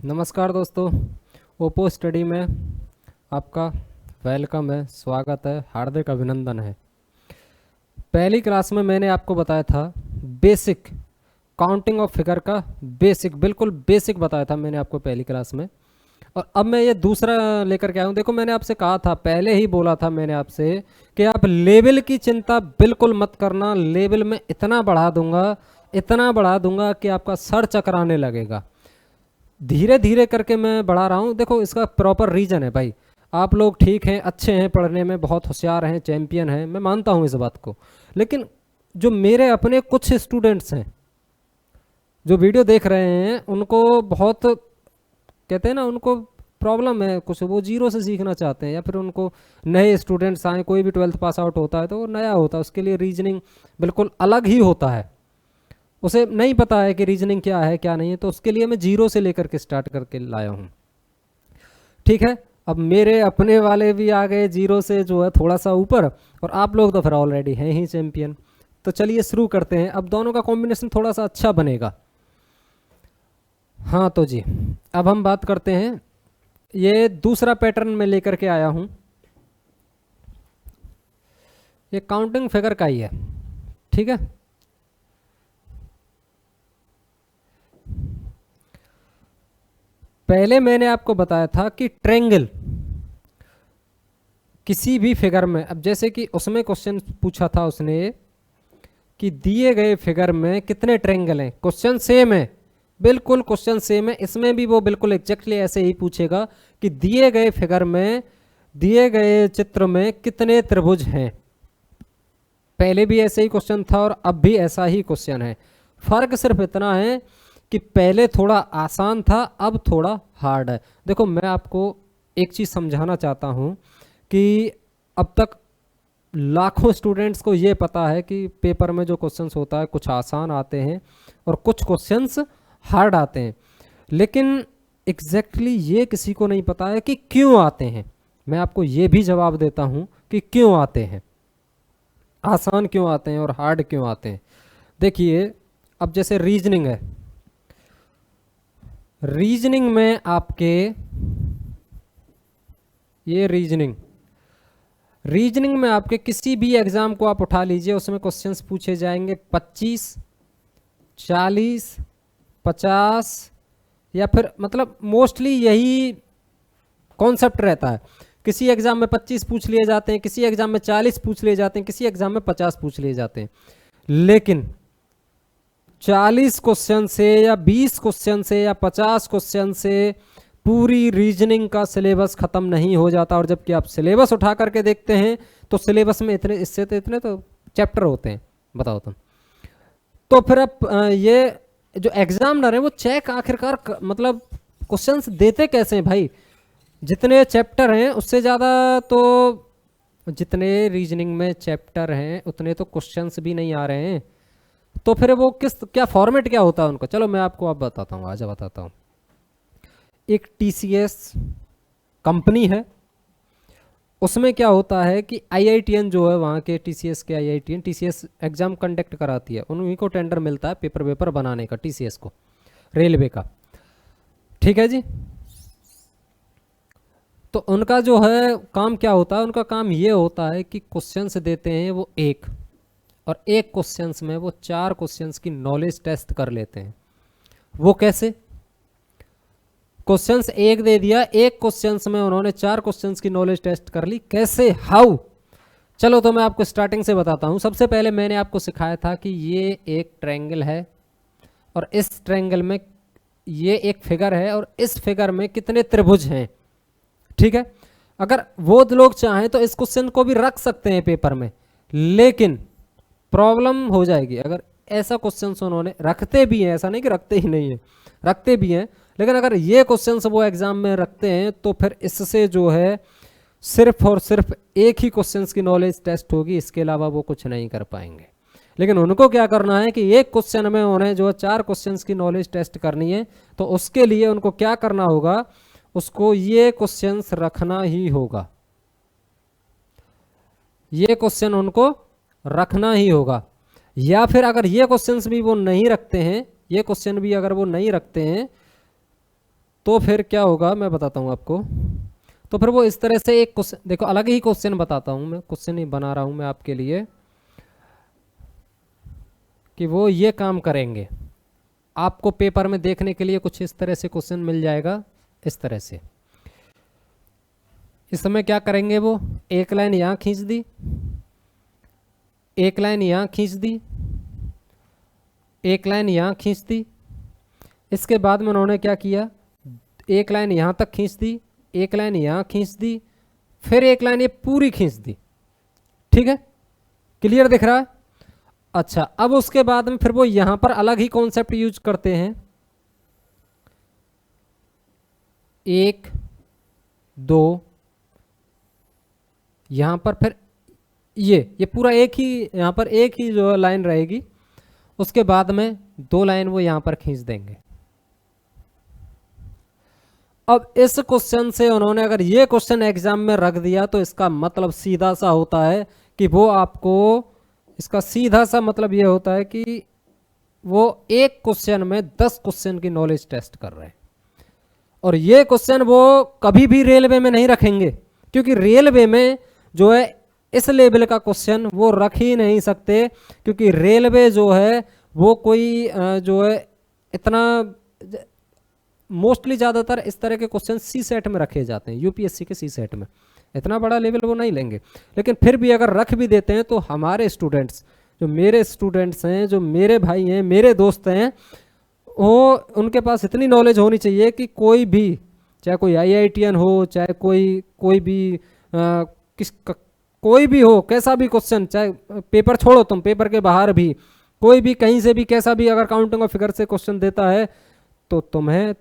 नमस्कार दोस्तों, Oppo study में आपका वेलकम है, स्वागत है, हार्दिक अभिनंदन है। पहली क्लास में मैंने आपको बताया था बेसिक काउंटिंग ऑफ फिगर का बिल्कुल बेसिक बताया था मैंने आपको पहली क्लास में। और अब मैं ये दूसरा लेकर के आया हूँ। देखो, मैंने आपसे कहा था, पहले ही बोला था मैंने आपसे कि आप लेवल की चिंता बिल्कुल मत करना। लेवल में इतना बढ़ा दूंगा कि आपका सर चकराने लगेगा। धीरे धीरे करके मैं बढ़ा रहा हूँ। देखो, इसका प्रॉपर रीज़न है भाई। आप लोग ठीक हैं, अच्छे हैं, पढ़ने में बहुत होशियार हैं, चैंपियन हैं, मैं मानता हूँ इस बात को। लेकिन जो मेरे अपने कुछ स्टूडेंट्स हैं जो वीडियो देख रहे हैं, उनको बहुत कहते हैं ना, उनको प्रॉब्लम है कुछ, वो जीरो से सीखना चाहते हैं, या फिर उनको नए स्टूडेंट्स आए, कोई भी 12th पास आउट होता है तो वो नया होता है, उसके लिए रीजनिंग बिल्कुल अलग ही होता है। उसे नहीं पता है कि रीजनिंग क्या है क्या नहीं है, तो उसके लिए मैं जीरो से लेकर के स्टार्ट करके लाया हूँ। ठीक है, अब मेरे अपने वाले भी आ गए जीरो से जो है थोड़ा सा ऊपर, और आप लोग तो फिर ऑलरेडी हैं ही चैंपियन। तो चलिए शुरू करते हैं। अब दोनों का कॉम्बिनेशन थोड़ा सा अच्छा बनेगा। हाँ तो जी, अब हम बात करते हैं। ये दूसरा पैटर्न में लेकर के आया हूँ, ये काउंटिंग फिगर का ही है। ठीक है, पहले मैंने आपको बताया था कि ट्रेंगल किसी भी फिगर में, अब जैसे कि उसमें क्वेश्चन पूछा था उसने कि दिए गए फिगर में कितने ट्रेंगल हैं। क्वेश्चन सेम है, बिल्कुल क्वेश्चन सेम है। इसमें भी वो बिल्कुल एग्जैक्टली ऐसे ही पूछेगा कि दिए गए फिगर में, दिए गए चित्र में कितने त्रिभुज हैं। पहले भी ऐसे ही क्वेश्चन था और अब भी ऐसा ही क्वेश्चन है। फर्क सिर्फ इतना है कि पहले थोड़ा आसान था, अब थोड़ा हार्ड है। देखो, मैं आपको एक चीज़ समझाना चाहता हूँ कि अब तक लाखों स्टूडेंट्स को ये पता है कि पेपर में जो क्वेश्चंस होता है कुछ आसान आते हैं और कुछ क्वेश्चंस हार्ड आते हैं, लेकिन एग्जैक्टली ये किसी को नहीं पता है कि क्यों आते हैं। मैं आपको ये भी जवाब देता हूँ कि क्यों आते हैं, आसान क्यों आते हैं और हार्ड क्यों आते हैं। देखिए, अब जैसे रीजनिंग है, रीजनिंग में आपके ये रीजनिंग में आपके किसी भी एग्जाम को आप उठा लीजिए, उसमें क्वेश्चंस पूछे जाएंगे 25, 40, 50, या फिर मतलब मोस्टली यही कॉन्सेप्ट रहता है। किसी एग्जाम में 25 पूछ लिए जाते हैं, किसी एग्जाम में 40 पूछ लिए जाते हैं, किसी एग्जाम में 50 पूछ लिए जाते हैं। लेकिन 40 क्वेश्चन से या 20 क्वेश्चन से या 50 क्वेश्चन से पूरी रीजनिंग का सिलेबस खत्म नहीं हो जाता। और जबकि आप सिलेबस उठा करके देखते हैं तो सिलेबस में इतने, इससे तो इतने तो चैप्टर होते हैं, बताओ तुम। तो फिर अब ये जो एग्जामिनर है वो चेक आखिरकार मतलब क्वेश्चंस देते कैसे हैं भाई। जितने चैप्टर हैं उससे ज़्यादा तो, जितने रीजनिंग में चैप्टर हैं उतने तो क्वेश्चंस भी नहीं आ रहे हैं। तो फिर वो क्या फॉर्मेट क्या होता है उनका, चलो मैं आपको अब बताता हूँ, आज बताता हूँ। एक टीसीएस कंपनी है, उसमें क्या होता है कि आईआईटीएन जो है, वहाँ के टीसीएस के आईआईटीएन, टीसीएस एग्जाम कंडक्ट कराती है, उन्हीं को टेंडर मिलता है पेपर बनाने का, टीसीएस को, रेलवे का। ठीक है जी, तो उनका जो है काम क्या होता है, उनका काम ये होता है कि क्वेश्चंस देते हैं वो एक, और एक क्वेश्चंस में वो 4 क्वेश्चंस की नॉलेज टेस्ट कर लेते हैं। वो कैसे? क्वेश्चंस एक दे दिया, एक क्वेश्चंस में उन्होंने 4 क्वेश्चंस की नॉलेज टेस्ट कर ली। कैसे, हाउ? चलो तो मैं आपको स्टार्टिंग से बताता हूं। सबसे पहले मैंने आपको सिखाया था कि ये एक ट्रायंगल है और इस ट्रायंगल में ये एक फिगर है और इस फिगर में कितने त्रिभुज हैं। ठीक है, अगर वो लोग चाहें तो इस क्वेश्चन को भी रख सकते हैं पेपर में, लेकिन प्रॉब्लम हो जाएगी अगर ऐसा क्वेश्चन उन्होंने, रखते भी हैं, ऐसा नहीं कि रखते ही नहीं है, रखते भी हैं, लेकिन अगर ये क्वेश्चन वो एग्जाम में रखते हैं तो फिर इससे जो है सिर्फ और सिर्फ एक ही क्वेश्चन की नॉलेज टेस्ट होगी, इसके अलावा वो कुछ नहीं कर पाएंगे। लेकिन उनको क्या करना है कि एक क्वेश्चन में उन्हें जो 4 क्वेश्चन की नॉलेज टेस्ट करनी है, तो उसके लिए उनको क्या करना होगा, उसको ये क्वेश्चन रखना ही होगा, ये क्वेश्चन उनको रखना ही होगा। या फिर अगर ये क्वेश्चंस भी वो नहीं रखते हैं, ये क्वेश्चन भी अगर वो नहीं रखते हैं, तो फिर क्या होगा मैं बताता हूँ आपको। तो फिर वो इस तरह से एक क्वेश्चन, देखो अलग ही क्वेश्चन बताता हूँ मैं, क्वेश्चन ही बना रहा हूँ मैं आपके लिए कि वो ये काम करेंगे। आपको पेपर में देखने के लिए कुछ इस तरह से क्वेश्चन मिल जाएगा, इस तरह से। इस समय क्या करेंगे, वो एक लाइन यहाँ खींच दी, एक लाइन यहाँ खींच दी, एक लाइन यहाँ खींच दी। इसके बाद में उन्होंने क्या किया, एक लाइन यहाँ तक खींच दी, एक लाइन यहाँ खींच दी, फिर एक लाइन ये पूरी खींच दी। ठीक है, क्लियर दिख रहा है? अच्छा, अब उसके बाद में फिर वो यहां पर अलग ही कॉन्सेप्ट यूज करते हैं, 1 2, यहां पर फिर ये पूरा एक ही, यहां पर एक ही जो लाइन रहेगी, उसके बाद में 2 लाइन वो यहां पर खींच देंगे। अब इस क्वेश्चन से उन्होंने अगर ये क्वेश्चन एग्जाम में रख दिया तो इसका मतलब सीधा सा होता है कि वो आपको, इसका सीधा सा मतलब ये होता है कि वो एक क्वेश्चन में 10 क्वेश्चन की नॉलेज टेस्ट कर रहे हैं। और ये क्वेश्चन वो कभी भी रेलवे में नहीं रखेंगे, क्योंकि रेलवे में जो है इस लेवल का क्वेश्चन वो रख ही नहीं सकते, क्योंकि रेलवे जो है वो कोई जो है इतना, मोस्टली ज़्यादातर इस तरह के क्वेश्चन सी सेट में रखे जाते हैं, यूपीएससी के सी सेट में। इतना बड़ा लेवल वो नहीं लेंगे, लेकिन फिर भी अगर रख भी देते हैं तो हमारे स्टूडेंट्स, जो मेरे स्टूडेंट्स हैं, जो मेरे भाई हैं, मेरे दोस्त हैं, वो उनके पास इतनी नॉलेज होनी चाहिए कि कोई भी, चाहे कोई IITian हो, चाहे कोई भी कोई भी हो, कैसा भी क्वेश्चन, चाहे पेपर छोड़ो तुम, पेपर के बाहर भी कोई भी कहीं से भी कैसा भी अगर काउंटिंग और फिगर से क्वेश्चन देता है तो तुम्हें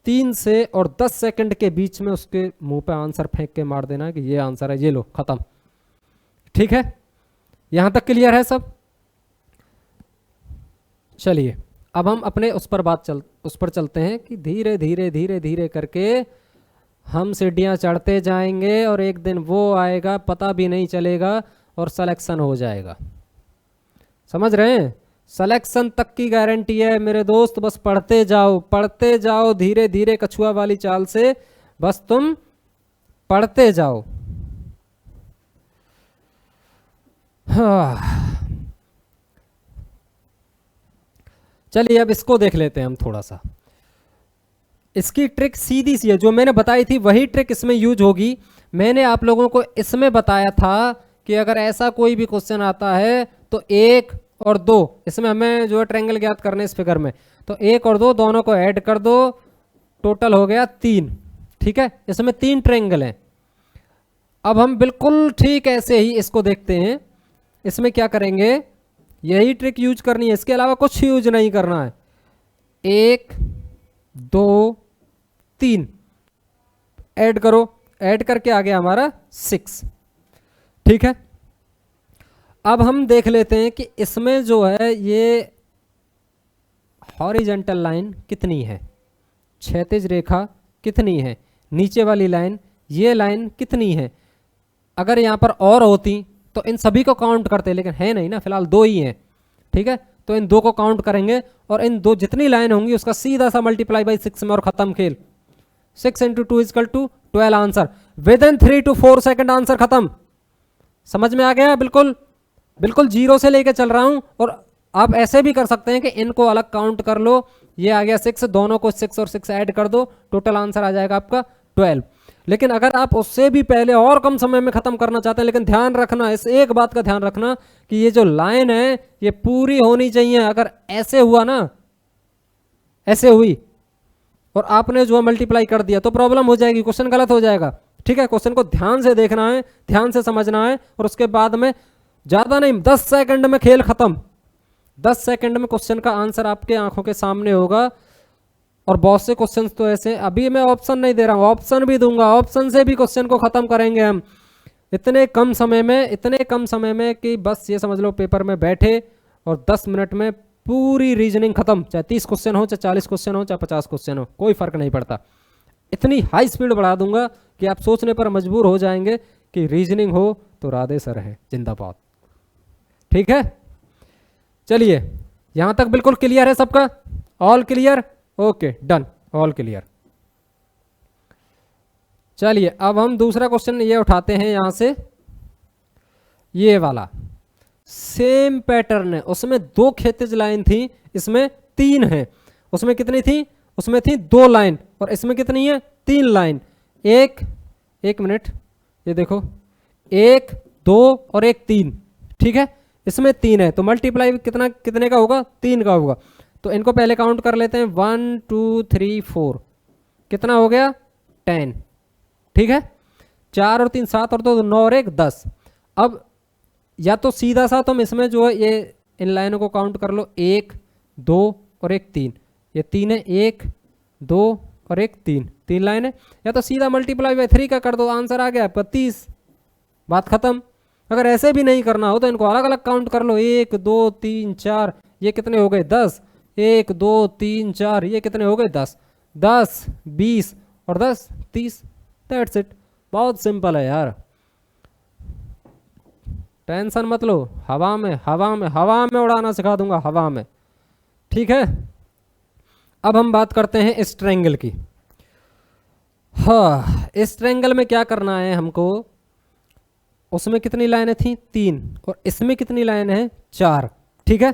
3 से और 10 सेकंड के बीच में उसके मुंह पे आंसर फेंक के मार देना कि ये आंसर है, ये लो खत्म। ठीक है, यहां तक क्लियर है सब? चलिए अब हम अपने उस पर चलते हैं कि धीरे धीरे धीरे धीरे करके हम सीढ़ियां चढ़ते जाएंगे और एक दिन वो आएगा पता भी नहीं चलेगा और सिलेक्शन हो जाएगा। समझ रहे हैं? सिलेक्शन तक की गारंटी है मेरे दोस्त, बस पढ़ते जाओ धीरे धीरे कछुआ वाली चाल से, बस तुम पढ़ते जाओ। हाँ, चलिए अब इसको देख लेते हैं हम थोड़ा सा। इसकी ट्रिक सीधी सी है, जो मैंने बताई थी वही ट्रिक इसमें यूज होगी। मैंने आप लोगों को इसमें बताया था कि अगर ऐसा कोई भी क्वेश्चन आता है तो 1 और 2, इसमें हमें जो है ट्रायंगल ज्ञात करने इस फिगर में, तो 1 और 2 दोनों को ऐड कर दो, टोटल हो गया 3। ठीक है, इसमें 3 ट्रायंगल हैं। अब हम बिल्कुल ठीक ऐसे ही इसको देखते हैं। इसमें क्या करेंगे, यही ट्रिक यूज करनी है, इसके अलावा कुछ यूज नहीं करना है। 1 2 3 ऐड करो, ऐड करके आ गया हमारा 6। ठीक है, अब हम देख लेते हैं कि इसमें जो है ये हॉरिजॉन्टल लाइन कितनी है, क्षैतिज रेखा कितनी है, नीचे वाली लाइन, ये लाइन कितनी है। अगर यहाँ पर और होती तो इन सभी को काउंट करते, लेकिन है नहीं ना, फिलहाल 2 ही हैं। ठीक है, तो इन 2 को काउंट करेंगे और इन 2 जितनी लाइन होंगी उसका सीधा सा मल्टीप्लाई बाई 6 में और खत्म खेल। 6 × 2 = 12 answer. With in 3 to 4 second answer खत्म। समझ में आ गया? बिल्कुल बिल्कुल 0 से लेके चल रहा हूं। और आप ऐसे भी कर सकते हैं कि इनको अलग काउंट कर लो, ये आ गया 6, दोनों को 6 और 6 ऐड कर दो, टोटल आंसर आ जाएगा आपका 12। लेकिन अगर आप उससे भी पहले और कम समय में खत्म करना चाहते हैं, लेकिन ध्यान रखना, इस एक बात का ध्यान रखना कि ये जो लाइन है ये पूरी होनी चाहिए। अगर ऐसे हुआ ना, ऐसे हुई और आपने जो मल्टीप्लाई कर दिया तो प्रॉब्लम हो जाएगी, क्वेश्चन गलत हो जाएगा। ठीक है, क्वेश्चन को ध्यान से देखना है, ध्यान से समझना है, और उसके बाद में ज्यादा नहीं, 10 सेकंड में खेल खत्म। 10 सेकंड में क्वेश्चन का आंसर आपके आंखों के सामने होगा। और बहुत से क्वेश्चंस तो ऐसे, अभी मैं ऑप्शन नहीं दे रहा हूं, ऑप्शन भी दूंगा, ऑप्शन से भी क्वेश्चन को खत्म करेंगे हम इतने कम समय में कि बस ये समझ लो पेपर में बैठे और 10 मिनट में पूरी रीजनिंग खत्म। चाहे 30 क्वेश्चन हो, चाहे 40 क्वेश्चन हो, चाहे 50 क्वेश्चन हो, कोई फर्क नहीं पड़ता। इतनी हाई स्पीड बढ़ा दूंगा कि आप सोचने पर मजबूर हो जाएंगे कि रीजनिंग हो तो राधे सर है जिंदाबाद। ठीक है, चलिए यहां तक बिल्कुल क्लियर है सबका? All clear? Okay, done. All clear. चलिए अब हम दूसरा क्वेश्चन ये उठाते हैं यहां से, ये वाला सेम पैटर्न है, उसमें 2 क्षैतिज लाइन थी, इसमें 3 है। उसमें कितनी थी? उसमें थी 2 लाइन, और इसमें कितनी है? 3 लाइन। एक मिनट, ये देखो 1 2 और 1 3, ठीक है। इसमें 3 है तो मल्टीप्लाई कितना कितने का होगा? 3 का होगा। तो इनको पहले काउंट कर लेते हैं, 1 2 3 4, कितना हो गया? 10, ठीक है। 4 और 3 7 और 2 9 और 1 10। अब या तो सीधा सा तुम इसमें जो है ये इन लाइनों को काउंट कर लो, 1 2 और 1 3, ये 3 है, 1 2 और 1 3, 3 लाइन है। या तो सीधा मल्टीप्लाई बाय 3 का कर दो, आंसर आ गया आपका 30, बात खत्म। अगर ऐसे भी नहीं करना हो तो इनको अलग अलग काउंट कर लो, 1 2 3 4, ये कितने हो गए? 10, 1 2 3 4, ये कितने हो गए? 10 10 20 और 10 30, दैट्स इट। बहुत सिंपल है यार, टेंशन मत लो, हवा में हवा में हवा में उड़ाना सिखा दूंगा, हवा में, ठीक है। अब हम बात करते हैं इस ट्रायंगल की। हाँ, इस ट्रायंगल में क्या करना है हमको? उसमें कितनी लाइनें थी? 3, और इसमें कितनी लाइन है? 4, ठीक है।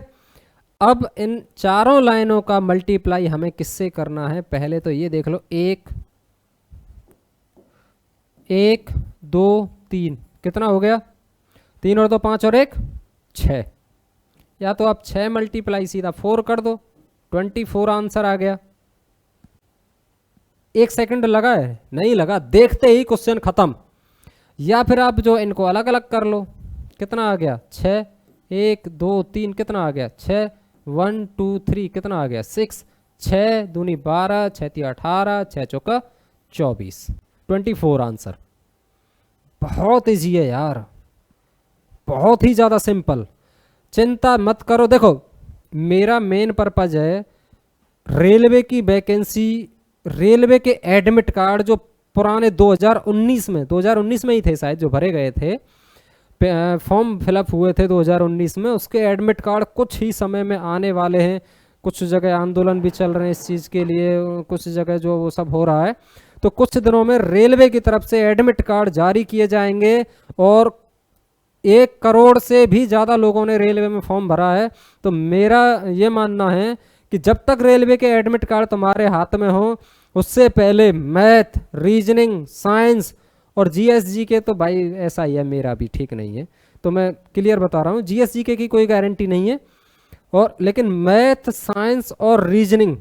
अब इन चारों लाइनों का मल्टीप्लाई हमें किससे करना है? पहले तो ये देख लो, 1 1 2 3, कितना हो गया? 3 और 2 5 और 1 6। या तो आप 6 मल्टीप्लाई सीधा 4 कर दो, 24 आंसर आ गया। 1 सेकंड लगा है? नहीं लगा, देखते ही क्वेश्चन खत्म। या फिर आप जो इनको अलग अलग कर लो, कितना आ गया? 6 1 2 3, कितना आ गया? 6 1 2 3, कितना आ गया? 6 6 दूनी 12, 6 ती 18, 6 चौका 24, 24 आंसर। बहुत ईजी है यार, बहुत ही ज़्यादा सिंपल, चिंता मत करो। देखो मेरा मेन पर्पज है रेलवे की वैकेंसी, रेलवे के एडमिट कार्ड जो पुराने 2019 में ही थे शायद, जो भरे गए थे, फॉर्म फिलअप हुए थे 2019 में, उसके एडमिट कार्ड कुछ ही समय में आने वाले हैं। कुछ जगह आंदोलन भी चल रहे हैं इस चीज़ के लिए, कुछ जगह जो वो सब हो रहा है, तो कुछ दिनों में रेलवे की तरफ से एडमिट कार्ड जारी किए जाएंगे। और 1 करोड़ से भी ज़्यादा लोगों ने रेलवे में फॉर्म भरा है। तो मेरा ये मानना है कि जब तक रेलवे के एडमिट कार्ड तुम्हारे हाथ में हो, उससे पहले मैथ, रीजनिंग, साइंस और जीएसजी के, तो भाई ऐसा ही है, मेरा भी ठीक नहीं है, तो मैं क्लियर बता रहा हूँ, जीएसजी के की कोई गारंटी नहीं है। और लेकिन मैथ, साइंस और रीजनिंग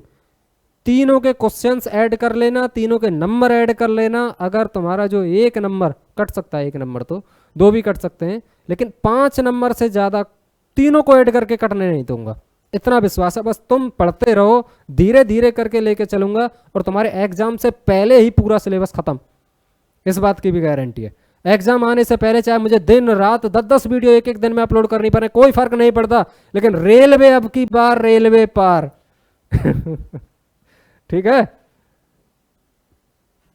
तीनों के क्वेश्चंस ऐड कर लेना, तीनों के नंबर ऐड कर लेना। अगर तुम्हारा जो 1 नंबर कट सकता है, 1 नंबर तो 2 भी कट सकते हैं, लेकिन 5 नंबर से ज़्यादा तीनों को ऐड करके कटने नहीं दूंगा, इतना विश्वास है। बस तुम पढ़ते रहो, धीरे धीरे करके लेके चलूंगा, और तुम्हारे एग्जाम से पहले ही पूरा सिलेबस खत्म, इस बात की भी गारंटी है। एग्जाम आने से पहले चाहे मुझे दिन रात 10-10 वीडियो एक दिन में अपलोड करनी पड़े, कोई फर्क नहीं पड़ता, लेकिन रेलवे अब की बार रेलवे पार ठीक है।